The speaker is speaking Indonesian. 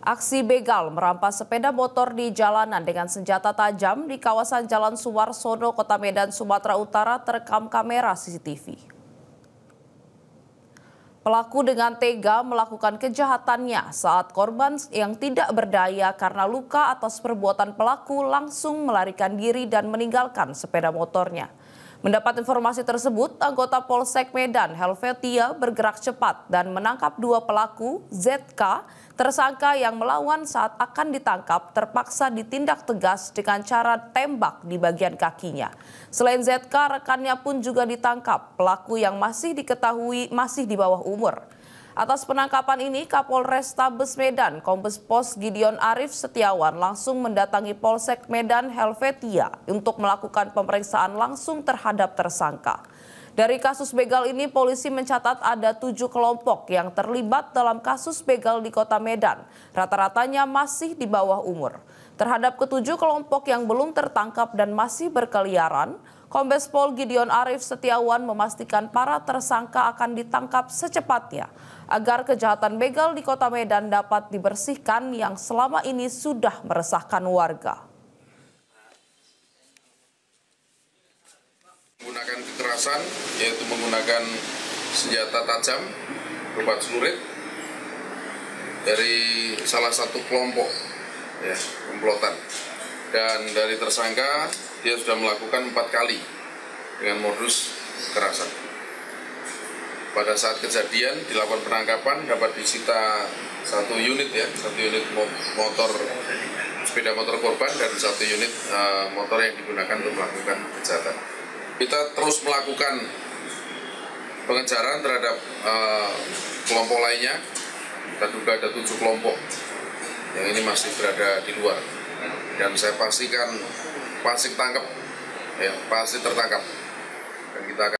Aksi begal merampas sepeda motor di jalanan dengan senjata tajam di kawasan Jalan Sumarsono, Kota Medan, Sumatera Utara terekam kamera CCTV. Pelaku dengan tega melakukan kejahatannya saat korban yang tidak berdaya karena luka atas perbuatan pelaku langsung melarikan diri dan meninggalkan sepeda motornya. Mendapat informasi tersebut, anggota Polsek Medan Helvetia bergerak cepat dan menangkap dua pelaku. ZK, tersangka yang melawan saat akan ditangkap, terpaksa ditindak tegas dengan cara tembak di bagian kakinya. Selain ZK, rekannya pun juga ditangkap. Pelaku yang masih diketahui masih di bawah umur. Atas penangkapan ini, Kapolrestabes Medan, Kombes Pos Gideon Arif Setiawan langsung mendatangi Polsek Medan Helvetia untuk melakukan pemeriksaan langsung terhadap tersangka. Dari kasus begal ini, polisi mencatat ada 7 kelompok yang terlibat dalam kasus begal di Kota Medan. Rata-ratanya masih di bawah umur. Terhadap ketujuh kelompok yang belum tertangkap dan masih berkeliaran, Kombes Pol Gideon Arif Setiawan memastikan para tersangka akan ditangkap secepatnya agar kejahatan begal di Kota Medan dapat dibersihkan yang selama ini sudah meresahkan warga. Menggunakan kekerasan, yaitu menggunakan senjata tajam berupa celurit dari salah satu kelompok komplotan. Dan dari tersangka, dia sudah melakukan 4 kali dengan modus kekerasan. Pada saat kejadian dilakukan penangkapan, dapat disita satu unit motor, sepeda motor korban dan 1 unit motor yang digunakan untuk melakukan kejahatan. Kita terus melakukan pengejaran terhadap kelompok lainnya. Kita duga ada 7 kelompok yang ini masih berada di luar. Dan saya pastikan pasti tertangkap dan kita akan